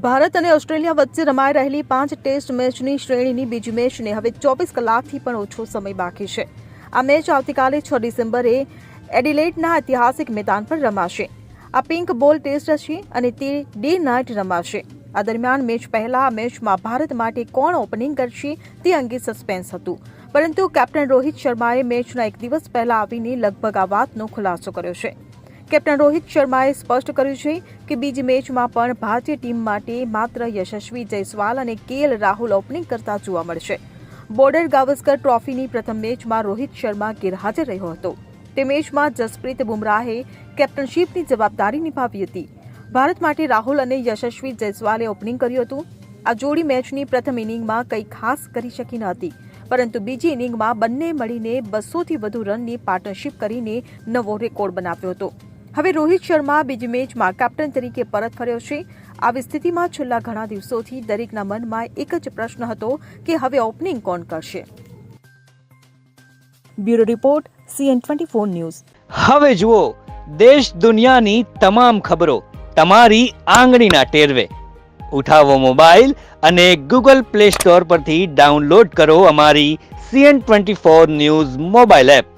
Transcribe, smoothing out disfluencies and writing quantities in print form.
ભારત અને ઓસ્ટ્રેલિયા વચ્ચે રમાઈ રહેલી 5 ટેસ્ટ મેચની શ્રેણીની બીજી મેચને હવે 24 કલાકથી પણ ઓછો સમય બાકી છે. આ મેચ આવતીકાલે 6 ડિસેમ્બરે એડિલેડના ઐતિહાસિક મેદાન પર રમાશે. આ પિંક બોલ ટેસ્ટ છે અને તે ડે નાઇટ રમાશે. આ દરમિયાન મેચ પહેલા આ મેચમાં ભારત માટે કોણ ઓપનિંગ કરશે તે અંગે સસ્પેન્સ હતું, પરંતુ કેપ્ટન રોહિત શર્માએ મેચના એક દિવસ પહેલા આવીને લગભગ આ વાતનો ખુલાસો કર્યો છે. કેપ્ટન રોહિત શર્માએ સ્પષ્ટ કર્યું છે કે બીજી મેચમાં પણ ભારતીય ટીમ માટે માત્ર યશસ્વી જયસ્વાલ અને કેએલ રાહુલ ઓપનિંગ કરતા જોવા મળશે. બોર્ડર ગાવસ્કર ટ્રોફીની પ્રથમ મેચમાં રોહિત શર્મા ગેરહાજર રહ્યો હતો. તે મેચમાં જસપ્રીત બુમરાહે કેપ્ટનશીપની જવાબદારી નિભાવી હતી. ભારત માટે રાહુલ અને યશસ્વી જયસ્વાલે ઓપનિંગ કર્યું હતું. આ જોડી મેચની પ્રથમ ઇનિંગમાં કંઈ ખાસ કરી શકી ન હતી, પરંતુ બીજી ઇનિંગમાં બંને મળીને 200થી વધુ રનની પાર્ટનરશિપ કરીને નવો રેકોર્ડ બનાવ્યો હતો. હવે રોહિત શર્મા બીજી મેચમાં કેપ્ટન તરીકે પરત ફર્યો છે. આવી સ્થિતિમાં છેલ્લા ઘણા દિવસોથી દરેકના મનમાં એક જ પ્રશ્ન હતો કે હવે ઓપનિંગ કોણ કરશે. Bureau report CN24 news. હવે જુઓ દેશ દુનિયાની તમામ ખબરો તમારી આંગળીના ટેરવે. ઉઠાવો મોબાઈલ અને Google Play Store પરથી ડાઉનલોડ કરો અમારી CN24 ન્યૂઝ મોબાઈલ એપ.